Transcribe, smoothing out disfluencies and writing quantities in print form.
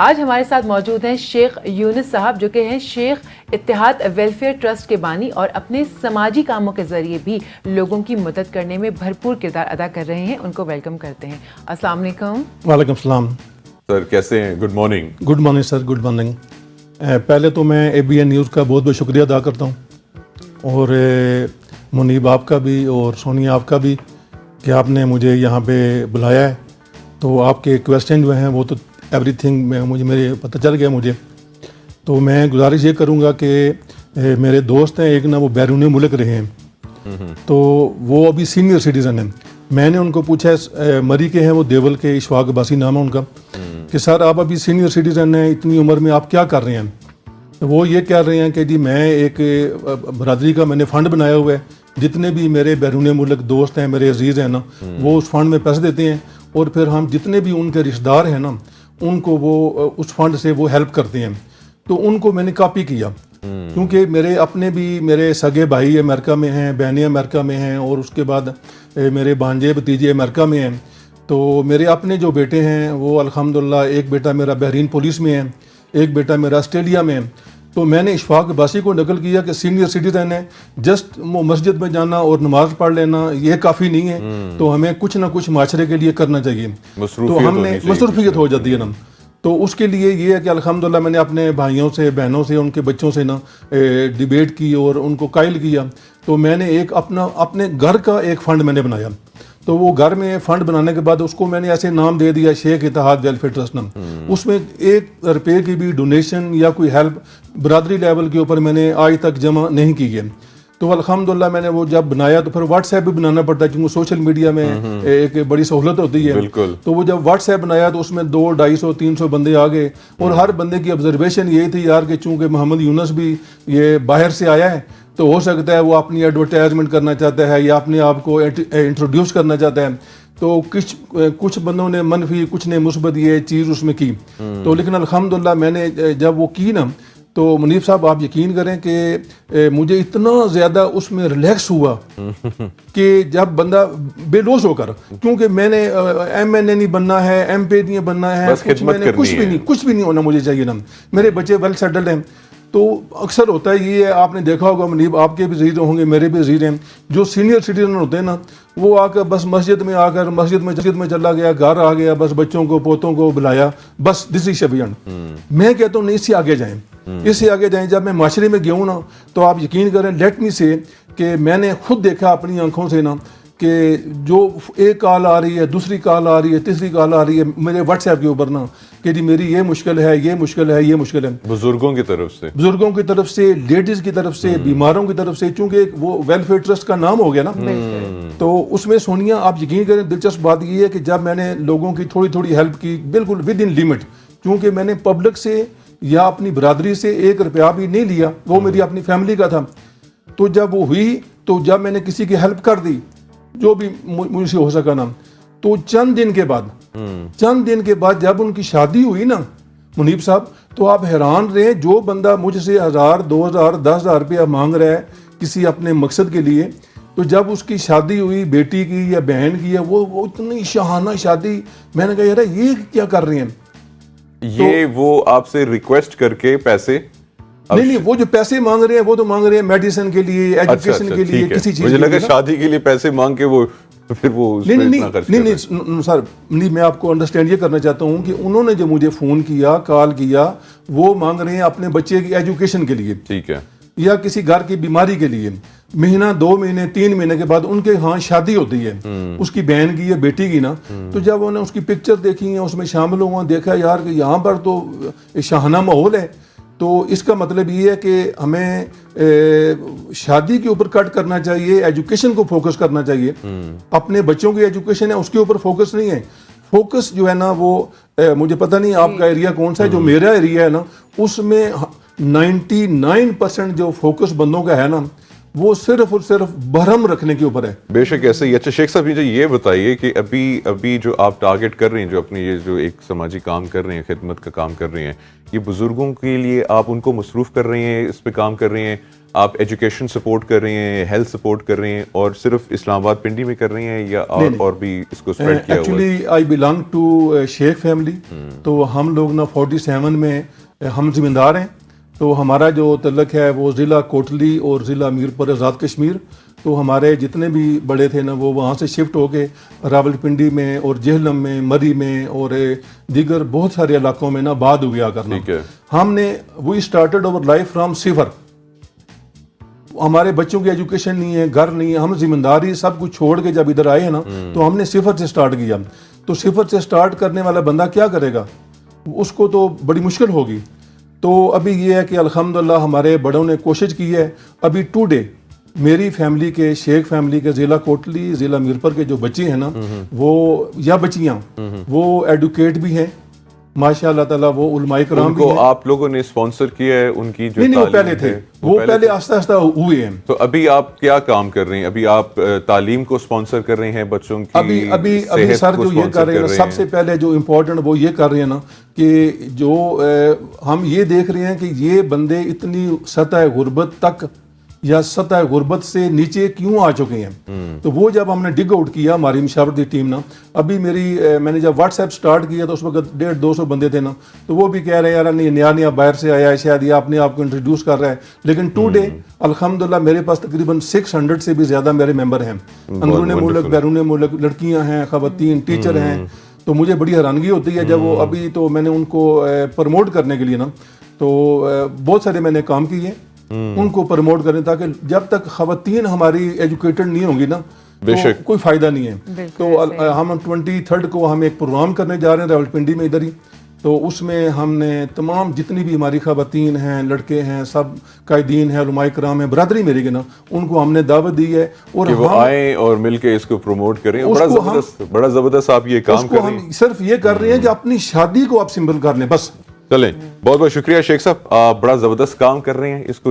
آج ہمارے ساتھ موجود ہیں شیخ یونس صاحب، جو کہ ہیں شیخ اتحاد ویلفیئر ٹرسٹ کے بانی اور اپنے سماجی کاموں کے ذریعے بھی لوگوں کی مدد کرنے میں بھرپور کردار ادا کر رہے ہیں. ان کو ویلکم کرتے ہیں. السلام علیکم. وعلیکم السلام سر، کیسے ہیں؟ Good morning. Good morning sir, good morning. پہلے تو میں ABN نیوز کا بہت بہت شکریہ ادا کرتا ہوں، اور منیب آپ کا بھی اور سونیا آپ کا بھی، کہ آپ نے مجھے یہاں پہ بلایا ہے. تو آپ کے کویسچن جو ہیں وہ تو ایوری تھنگ مجھے میرے پتہ چل گیا مجھے. تو میں گزارش یہ کروں گا کہ میرے دوست ہیں ایک نا، وہ بیرون ملک رہے ہیں، تو وہ ابھی سینئر سٹیزن ہیں. میں نے ان کو پوچھا مری کے ہیں، وہ دیول کے، اشفاق عباسی نام ہے ان کا، کہ سر آپ ابھی سینئر سٹیزن ہیں، اتنی عمر میں آپ کیا کر رہے ہیں؟ تو وہ یہ کہہ رہے ہیں کہ جی میں ایک برادری کا میں نے فنڈ بنایا ہوا ہے، جتنے بھی میرے بیرون ملک دوست ہیں، میرے عزیز ہیں نا، وہ اس فنڈ میں پیسے دیتے ہیں، اور پھر ہم جتنے بھی ان کے رشتہ دار ہیں نا، ان کو وہ اس فنڈ سے وہ ہیلپ کرتے ہیں. تو ان کو میں نے کاپی کیا، کیونکہ میرے اپنے بھی میرے سگے بھائی امریکہ میں ہیں، بہنیں امریکہ میں ہیں، اور اس کے بعد میرے بھانجے بھتیجے امریکہ میں ہیں. تو میرے اپنے جو بیٹے ہیں وہ الحمدللہ، ایک بیٹا میرا بحرین پولیس میں ہے، ایک بیٹا میرا آسٹریلیا میں ہے. تو میں نے اشفاق عباسی کو نقل کیا کہ سینئر سٹیزن ہے، جسٹ مسجد میں جانا اور نماز پڑھ لینا یہ کافی نہیں ہے، تو ہمیں کچھ نہ کچھ معاشرے کے لیے کرنا چاہیے. تو ہم نے مصروفیت ہو جاتی ہے نا. تو اس کے لیے یہ ہے کہ الحمدللہ میں نے اپنے بھائیوں سے، بہنوں سے، ان کے بچوں سے نا ڈیبیٹ کی اور ان کو قائل کیا. تو میں نے ایک اپنے گھر کا ایک فنڈ میں نے بنایا. تو وہ گھر میں فنڈ بنانے کے بعد اس کو میں نے ایسے نام دے دیا، شیخ اتحاد ویلفیئر ٹرسٹ نام. اس میں 1 روپے کی بھی ڈونیشن یا کوئی ہیلپ برادری لیول کے اوپر میں نے آج تک جمع نہیں کی ہے. تو الحمدللہ میں نے وہ جب بنایا تو پھر واٹس ایپ بھی بنانا پڑتا ہے، کیونکہ سوشل میڈیا میں ایک بڑی سہولت ہوتی ہے. تو وہ جب واٹس ایپ بنایا تو اس میں 200, 250, 300 بندے آ گئے، اور ہر بندے کی آبزرویشن یہی تھی یار کہ چونکہ محمد یونس بھی یہ باہر سے آیا ہے، تو ہو سکتا ہے وہ اپنی ایڈورٹائزمنٹ کرنا چاہتا ہے یا اپنے آپ کو انٹروڈیوس کرنا چاہتا ہے. تو کچھ بندوں نے منفی، کچھ نے مثبت یہ چیز اس میں کی. تو لیکن الحمدللہ میں نے جب وہ کی نا، تو منیب صاحب آپ یقین کریں کہ مجھے اتنا زیادہ اس میں ریلیکس ہوا کہ جب بندہ بے لوث ہو کر، کیونکہ میں نے MNA نہیں بننا ہے، MP نہیں بننا ہے، کچھ بھی نہیں ہونا مجھے چاہیے نا. میرے بچے ویل سیٹلڈ ہیں. تو اکثر ہوتا ہے یہ ہے، آپ نے دیکھا ہوگا منیب، آپ کے بھی عزیز ہوں گے، میرے بھی عزیز ہیں، جو سینئر سٹیزن ہوتے ہیں نا، وہ آ کر بس مسجد میں چلا گیا، گھر آ گیا، بس بچوں کو پوتوں کو بلایا، بس دسی شبیان. میں کہتا ہوں نہیں، اس سے آگے جائیں، اس سے آگے جائیں. جب میں معاشرے میں گیا ہوں نا، تو آپ یقین کریں، لیٹ می سے کہ میں نے خود دیکھا اپنی آنکھوں سے نا، کہ جو ایک کال آ رہی ہے، دوسری کال آ رہی ہے، تیسری کال آ رہی ہے میرے واٹس ایپ کے اوپر نا، کہ جی میری یہ مشکل ہے، یہ مشکل ہے، یہ مشکل ہے. بزرگوں کی طرف سے، لیڈیز کی طرف سے، بیماروں کی طرف سے، چونکہ وہ ویلفیئر ٹرسٹ کا نام ہو گیا نا. تو اس میں سونیا آپ یقین کریں، دلچسپ بات یہ ہے کہ جب میں نے لوگوں کی تھوڑی ہیلپ کی، بالکل ود ان لمٹ، کیونکہ میں نے پبلک سے یا اپنی برادری سے 1 روپیہ بھی نہیں لیا، وہ میری اپنی فیملی کا تھا. تو جب وہ ہوئی، تو جب میں نے کسی کی ہیلپ کر دی جو بھی مجھ سے ہو سکا نا، تو چند دن کے بعد جب ان کی شادی ہوئی نا منیب صاحب، تو آپ حیران رہے، جو بندہ مجھ سے 1000, 2000, 10,000 روپیہ مانگ رہا ہے کسی اپنے مقصد کے لیے، تو جب اس کی شادی ہوئی، بیٹی کی یا بہن کی، وہ اتنی شاہانہ شادی، میں نے کہا یار یہ کیا کر رہے ہیں؟ یہ وہ آپ سے ریکویسٹ کر کے پیسے نہیں، وہ جو پیسے مانگ رہے ہیں وہ تو مانگ رہے ہیں میڈیسن کے لیے، ایجوکیشن کے لیے، کسی چیز. مجھے لگا شادی کے لیے پیسے مانگ کے وہ پھر وہ نہیں سر، میں آپ کو انڈرسٹینڈ یہ کرنا چاہتا ہوں کہ انہوں نے جو مجھے فون کیا، کال کیا، وہ مانگ رہے ہیں اپنے بچے کی ایجوکیشن کے لیے، ٹھیک ہے، یا کسی گھر کی بیماری کے لیے. مہینہ 2 مہینے 3 مہینے کے بعد ان کے ہاں شادی ہوتی ہے، اس کی بہن کی یا بیٹی کی نا. تو جب انہوں نے اس کی پکچر دیکھی ہے، اس میں شامل ہوا، دیکھا یار کہ یہاں پر تو شاہانہ ماحول ہے. تو اس کا مطلب یہ ہے کہ ہمیں شادی کے اوپر کٹ کرنا چاہیے، ایجوکیشن کو فوکس کرنا چاہیے. اپنے بچوں کی ایجوکیشن ہے اس کے اوپر فوکس نہیں ہے. فوکس جو ہے نا وہ مجھے پتہ نہیں آپ کا ایریا کون سا ہے، جو میرا ایریا ہے نا، اس میں 99% جو فوکس بندوں کا ہے نا، وہ صرف اور صرف بھرم رکھنے کے اوپر ہے. بے شک ایسے ہی. اچھا شیخ صاحب مجھے یہ بتائیے کہ ابھی جو آپ ٹارگٹ کر رہے ہیں، جو اپنی یہ جو ایک سماجی کام کر رہے ہیں، خدمت کا کام کر رہے ہیں، یہ بزرگوں کے لیے آپ ان کو مصروف کر رہے ہیں، اس پہ کام کر رہے ہیں، آپ ایجوکیشن سپورٹ کر رہے ہیں، ہیلتھ سپورٹ کر رہے ہیں، اور صرف اسلام آباد پنڈی میں کر رہے ہیں یا اور بھی اس کو اسپریڈ کیا ہوا ہے؟ Actually I belong to Sheikh family. تو ہم لوگ نا 47 میں ہم زمیندار ہیں. تو ہمارا جو تعلق ہے وہ ضلع کوٹلی اور ضلع میرپور آزاد کشمیر. تو ہمارے جتنے بھی بڑے تھے نا وہ وہاں سے شفٹ ہو کے راول پنڈی میں اور جہلم میں، مری میں اور دیگر بہت سارے علاقوں میں نا بعد ہو گیا کرنا. ہم نے we started our life from صفر. ہمارے بچوں کی ایجوکیشن نہیں ہے، گھر نہیں ہے، ہم زمینداری سب کچھ چھوڑ کے جب ادھر آئے نا تو ہم نے صفر سے سٹارٹ کیا. تو صفر سے سٹارٹ کرنے والا بندہ کیا کرے گا؟ اس کو تو بڑی مشکل ہوگی. تو ابھی یہ ہے کہ الحمدللہ ہمارے بڑوں نے کوشش کی ہے. ابھی ٹو ڈے میری فیملی کے، شیخ فیملی کے ضلع کوٹلی، ضلع میرپور کے جو بچے ہیں نا وہ یا بچیاں وہ ایڈوکیٹ بھی ہیں ماشاء اللہ تعالیٰ، وہ علماء کرام بھی ہیں. آپ لوگوں نے اسپانسر کیا ہے ان کی جو نہیں وہ پہلے تھے، وہ پہلے آہستہ آہستہ ہوئے ہیں. تو ابھی آپ کیا کام کر رہے ہیں؟ ابھی آپ تعلیم کو اسپانسر کر رہے ہیں بچوں کی؟ ابھی سر جو یہ کر رہے ہیں سب سے پہلے جو امپورٹنٹ وہ یہ کر رہے ہیں نا کہ جو ہم یہ دیکھ رہے ہیں کہ یہ بندے اتنی سطح غربت تک یا سطح غربت سے نیچے کیوں آ چکے ہیں. تو وہ جب ہم نے ڈگ آؤٹ کیا ہماری مشاورتی ٹیم نا، ابھی میں نے جب واٹس ایپ سٹارٹ کیا تو اس وقت 150-200 بندے تھے نا. تو وہ بھی کہہ رہے ہیں یار نہیں نیا باہر سے آیا ہے، شاید یہ اپنے آپ کو انٹروڈیوس کر رہا ہے. لیکن ٹو ڈے الحمدللہ میرے پاس تقریباً 600 سے بھی زیادہ میرے ممبر ہیں، اندرون ملک بیرون ملک، لڑکیاں ہیں، خواتین، ٹیچر ہیں. تو مجھے بڑی حیرانگی ہوتی ہے جب وہ ابھی تو میں نے ان کو پروموٹ کرنے کے لیے نا تو بہت سارے میں نے کام کیے ان کو پروموٹ کریں، تاکہ جب تک خواتین ہماری ایجوکیٹڈ نہیں ہوں گی نا تو کوئی فائدہ نہیں ہے. تو ہم 23 کو ہم ایک پروگرام کرنے جا رہے ہیں راولپنڈی میں ادھر ہی. تو اس میں ہم نے تمام جتنی بھی ہماری خواتین ہیں، لڑکے ہیں، سب قائدین ہیں، علماء کرام ہیں، برادری میری کے نا، ان کو ہم نے دعوت دی ہے اور کہ وہ آئیں اور مل کے اس کو پروموٹ کریں. بڑا زبردست آپ یہ کام کر رہے ہیں. ہم صرف یہ کر رہے ہیں کہ اپنی شادی کو آپ سمپل کر لیں بس. چلیں، بہت بہت شکریہ شیخ صاحب، آپ بڑا زبردست کام کر رہے ہیں. اس کو